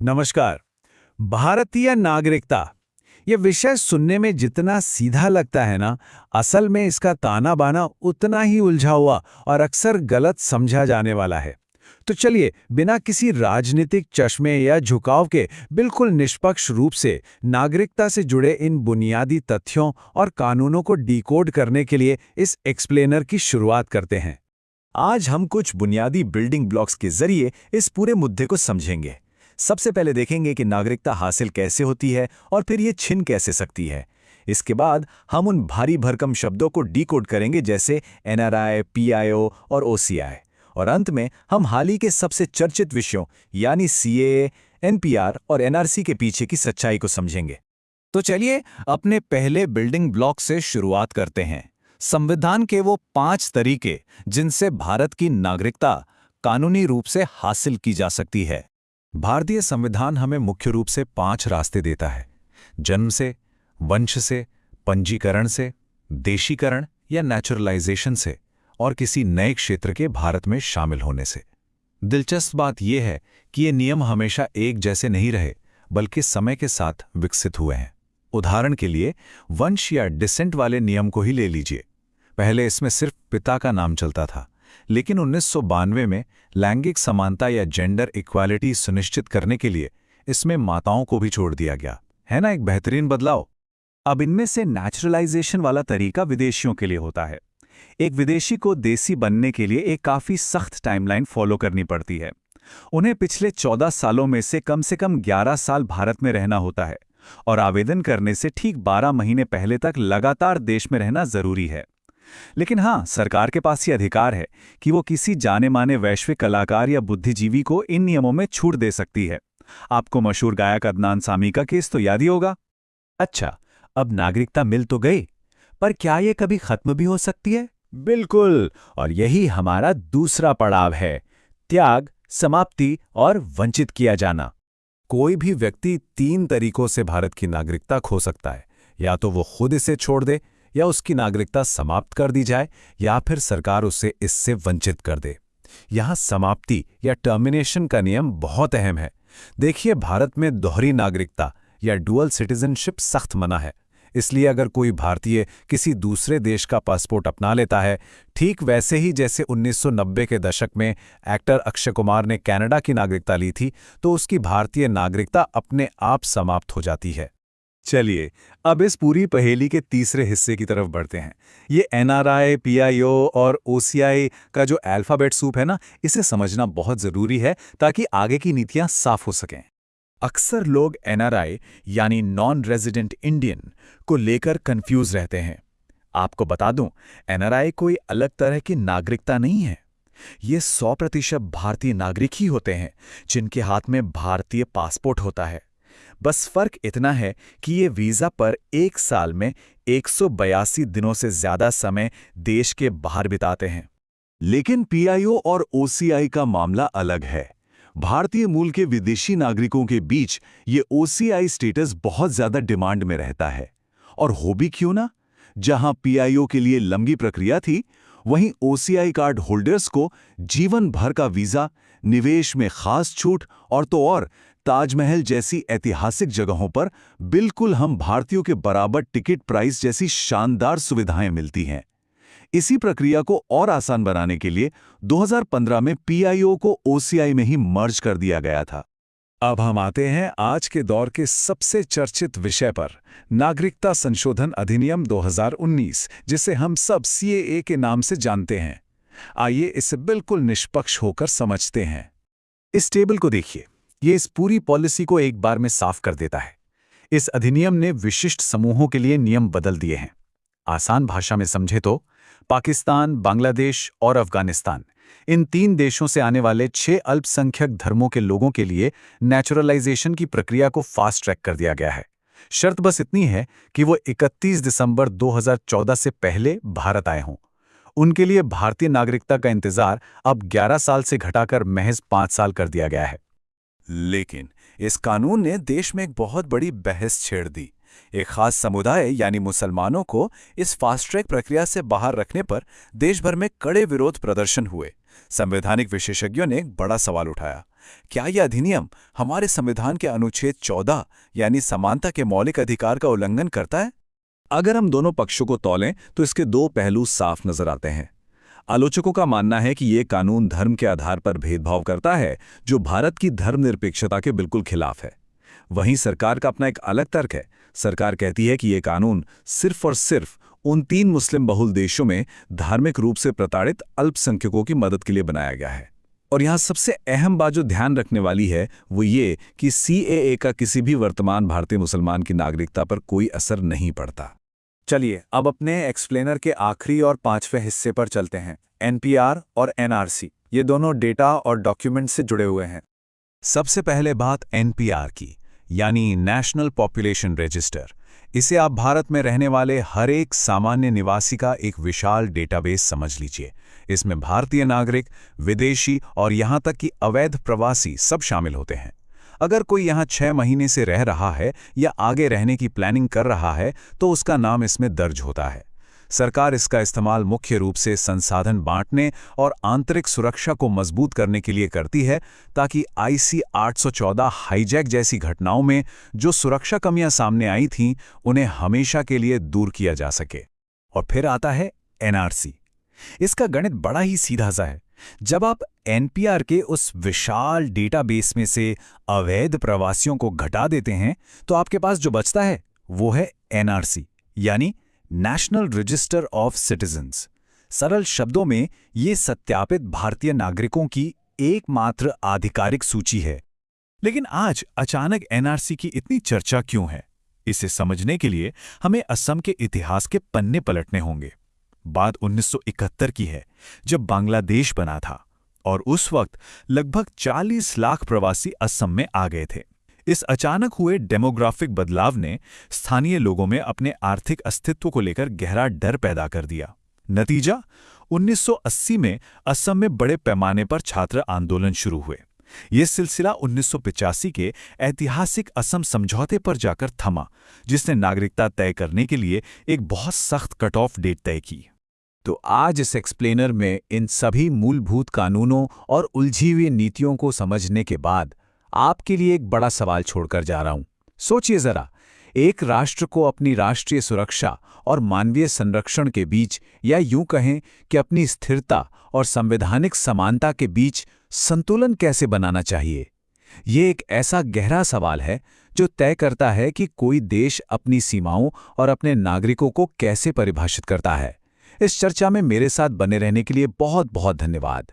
नमस्कार। भारतीय नागरिकता ये विषय सुनने में जितना सीधा लगता है ना, असल में इसका ताना बाना उतना ही उलझा हुआ और अक्सर गलत समझा जाने वाला है। तो चलिए, बिना किसी राजनीतिक चश्मे या झुकाव के बिल्कुल निष्पक्ष रूप से नागरिकता से जुड़े इन बुनियादी तथ्यों और कानूनों को डिकोड करने के लिए इस एक्सप्लेनर की शुरुआत करते हैं। आज हम कुछ बुनियादी बिल्डिंग ब्लॉक्स के जरिए इस पूरे मुद्दे को समझेंगे। सबसे पहले देखेंगे कि नागरिकता हासिल कैसे होती है और फिर ये छिन कैसे सकती है। इसके बाद हम उन भारी भरकम शब्दों को डिकोड करेंगे जैसे एनआरआई, पीआईओ और ओसीआई। और अंत में हम हाल ही के सबसे चर्चित विषयों यानी सीएए, एनपीआर और एनआरसी के पीछे की सच्चाई को समझेंगे। तो चलिए अपने पहले बिल्डिंग ब्लॉक से शुरुआत करते हैं। संविधान के वो 5 तरीके जिनसे भारत की नागरिकता कानूनी रूप से हासिल की जा सकती है। भारतीय संविधान हमें मुख्य रूप से 5 रास्ते देता है: जन्म से, वंश से, पंजीकरण से, देशीकरण या नेचुरलाइजेशन से और किसी नए क्षेत्र के भारत में शामिल होने से। दिलचस्प बात यह है कि ये नियम हमेशा एक जैसे नहीं रहे, बल्कि समय के साथ विकसित हुए हैं। उदाहरण के लिए वंश या डिसेंट वाले नियम को ही ले लीजिए। पहले इसमें सिर्फ पिता का नाम चलता था, लेकिन 1992 में लैंगिक समानता या जेंडर इक्वालिटी सुनिश्चित करने के लिए इसमें माताओं को भी छोड़ दिया गया। है ना एक बेहतरीन बदलाव। अब इनमें से नेचुरलाइजेशन वाला तरीका विदेशियों के लिए होता है। एक विदेशी को देसी बनने के लिए एक काफी सख्त टाइमलाइन फॉलो करनी पड़ती है। उन्हें पिछले 14 सालों में से कम 11 साल भारत में रहना होता है और आवेदन करने से ठीक 12 महीने पहले तक लगातार देश में रहना जरूरी है। लेकिन हाँ, सरकार के पास ये अधिकार है कि वो किसी जाने माने वैश्विक कलाकार या बुद्धिजीवी को इन नियमों में छूट दे सकती है। आपको मशहूर गायक अदनान सामी का केस तो याद ही होगा। अच्छा, अब नागरिकता मिल तो गई, पर क्या ये कभी खत्म भी हो सकती है? बिल्कुल, और यही हमारा दूसरा पड़ाव है: त्याग, समाप्ति और वंचित किया जाना। कोई भी व्यक्ति 3 तरीकों से भारत की नागरिकता खो सकता है। या तो वो खुद इसे छोड़ दे, या उसकी नागरिकता समाप्त कर दी जाए, या फिर सरकार उसे इससे वंचित कर दे। यहाँ समाप्ति या टर्मिनेशन का नियम बहुत अहम है। देखिए, भारत में दोहरी नागरिकता या डुअल सिटीजनशिप सख्त मना है। इसलिए अगर कोई भारतीय किसी दूसरे देश का पासपोर्ट अपना लेता है, ठीक वैसे ही जैसे 1990 के दशक में एक्टर अक्षय कुमार ने कनाडा की नागरिकता ली थी, तो उसकी भारतीय नागरिकता अपने आप समाप्त हो जाती है। चलिए, अब इस पूरी पहेली के तीसरे हिस्से की तरफ बढ़ते हैं। ये एनआरआई, पीआईओ और ओसीआई का जो अल्फाबेट सूप है ना, इसे समझना बहुत ज़रूरी है ताकि आगे की नीतियां साफ हो सकें। अक्सर लोग एनआरआई यानी नॉन रेजिडेंट इंडियन को लेकर कंफ्यूज रहते हैं। आपको बता दूं, एनआरआई कोई अलग तरह की नागरिकता नहीं है। ये 100% भारतीय नागरिक ही होते हैं जिनके हाथ में भारतीय पासपोर्ट होता है। बस फर्क इतना है कि ये वीजा पर 1 साल में 182 दिनों से ज्यादा समय देश के बाहर बिताते हैं। लेकिन पीआईओ और ओसीआई का मामला अलग है। भारतीय मूल के विदेशी नागरिकों के बीच ये ओसीआई स्टेटस बहुत ज्यादा डिमांड में रहता है। और हो भी क्यों ना? जहां पीआईओ के लिए लंबी प्रक्रिया थी, वहीं ओसीआई कार्ड होल्डर्स को जीवन भर का वीजा, निवेश में खास छूट और तो और ताजमहल जैसी ऐतिहासिक जगहों पर बिल्कुल हम भारतीयों के बराबर टिकट प्राइस जैसी शानदार सुविधाएं मिलती हैं। इसी प्रक्रिया को और आसान बनाने के लिए 2015 में पीआईओ को ओसीआई में ही मर्ज कर दिया गया था। अब हम आते हैं आज के दौर के सबसे चर्चित विषय पर, नागरिकता संशोधन अधिनियम 2019, जिसे हम सब सीएए के नाम से जानते हैं। आइए इसे बिल्कुल निष्पक्ष होकर समझते हैं। इस टेबल को देखिए, ये इस पूरी पॉलिसी को एक बार में साफ कर देता है। इस अधिनियम ने विशिष्ट समूहों के लिए नियम बदल दिए हैं। आसान भाषा में समझे तो पाकिस्तान, बांग्लादेश और अफगानिस्तान, इन 3 देशों से आने वाले 6 अल्पसंख्यक धर्मों के लोगों के लिए नेचुरलाइजेशन की प्रक्रिया को फास्ट ट्रैक कर दिया गया है। शर्त बस इतनी है कि वो 31 दिसंबर 2014 से पहले भारत आए हों। उनके लिए भारतीय नागरिकता का इंतजार अब 11 साल से घटाकर महज 5 साल कर दिया गया है। लेकिन इस कानून ने देश में एक बहुत बड़ी बहस छेड़ दी। एक खास समुदाय यानी मुसलमानों को इस फास्ट ट्रैक प्रक्रिया से बाहर रखने पर देश भर में कड़े विरोध प्रदर्शन हुए, संवैधानिक विशेषज्ञों ने एक बड़ा सवाल उठाया, क्या यह अधिनियम हमारे संविधान के अनुच्छेद 14 यानी समानता के मौलिक अधिकार का उल्लंघन करता है? अगर हम दोनों पक्षों को तौलें तो इसके दो पहलू साफ नजर आते हैं। आलोचकों का मानना है कि ये कानून धर्म के आधार पर भेदभाव करता है, जो भारत की धर्मनिरपेक्षता के बिल्कुल खिलाफ है। वहीं सरकार का अपना एक अलग तर्क है। सरकार कहती है कि ये कानून सिर्फ और सिर्फ उन 3 मुस्लिम बहुल देशों में धार्मिक रूप से प्रताड़ित अल्पसंख्यकों की मदद के लिए बनाया गया है। और यहाँ सबसे अहम बात जो ध्यान रखने वाली है वो ये कि CAA का किसी भी वर्तमान भारतीय मुसलमान की नागरिकता पर कोई असर नहीं पड़ता। चलिए अब अपने एक्सप्लेनर के आखिरी और 5वें हिस्से पर चलते हैं। NPR और NRC, ये दोनों डेटा और डॉक्यूमेंट से जुड़े हुए हैं। सबसे पहले बात NPR की, यानी नेशनल पॉपुलेशन रजिस्टर। इसे आप भारत में रहने वाले हर एक सामान्य निवासी का एक विशाल डेटाबेस समझ लीजिए। इसमें भारतीय नागरिक, विदेशी और यहाँ तक कि अवैध प्रवासी सब शामिल होते हैं। अगर कोई यहाँ 6 महीने से रह रहा है या आगे रहने की प्लानिंग कर रहा है तो उसका नाम इसमें दर्ज होता है। सरकार इसका इस्तेमाल मुख्य रूप से संसाधन बांटने और आंतरिक सुरक्षा को मजबूत करने के लिए करती है, ताकि IC 814 हाईजैक जैसी घटनाओं में जो सुरक्षा कमियां सामने आई थीं उन्हें हमेशा के लिए दूर किया जा सके। और फिर आता है NRC। इसका गणित बड़ा ही सीधा सा है। जब आप NPR के उस विशाल डेटाबेस में से अवैध प्रवासियों को घटा देते हैं तो आपके पास जो बचता है वो है NRC, यानी नेशनल रजिस्टर ऑफ सिटीजन्स। सरल शब्दों में ये सत्यापित भारतीय नागरिकों की एकमात्र आधिकारिक सूची है। लेकिन आज अचानक NRC की इतनी चर्चा क्यों है? इसे समझने के लिए हमें असम के इतिहास के पन्ने पलटने होंगे। बात 1971 की है, जब बांग्लादेश बना था और उस वक्त लगभग 40 लाख प्रवासी असम में आ गए थे। इस अचानक हुए डेमोग्राफिक बदलाव ने स्थानीय लोगों में अपने आर्थिक अस्तित्व को लेकर गहरा डर पैदा कर दिया। नतीजा, 1980 में असम में बड़े पैमाने पर छात्र आंदोलन शुरू हुए। ये सिलसिला 1985 के ऐतिहासिक असम समझौते पर जाकर थमा, जिसने नागरिकता तय करने के लिए एक बहुत सख्त कट ऑफ डेट तय की। तो आज इस एक्सप्लेनर में इन सभी मूलभूत कानूनों और उलझी हुई नीतियों को समझने के बाद आपके लिए एक बड़ा सवाल छोड़कर जा रहा हूं। सोचिए जरा, एक राष्ट्र को अपनी राष्ट्रीय सुरक्षा और मानवीय संरक्षण के बीच, या यूं कहें कि अपनी स्थिरता और संवैधानिक समानता के बीच संतुलन कैसे बनाना चाहिए? ये एक ऐसा गहरा सवाल है जो तय करता है कि कोई देश अपनी सीमाओं और अपने नागरिकों को कैसे परिभाषित करता है। इस चर्चा में मेरे साथ बने रहने के लिए बहुत बहुत धन्यवाद।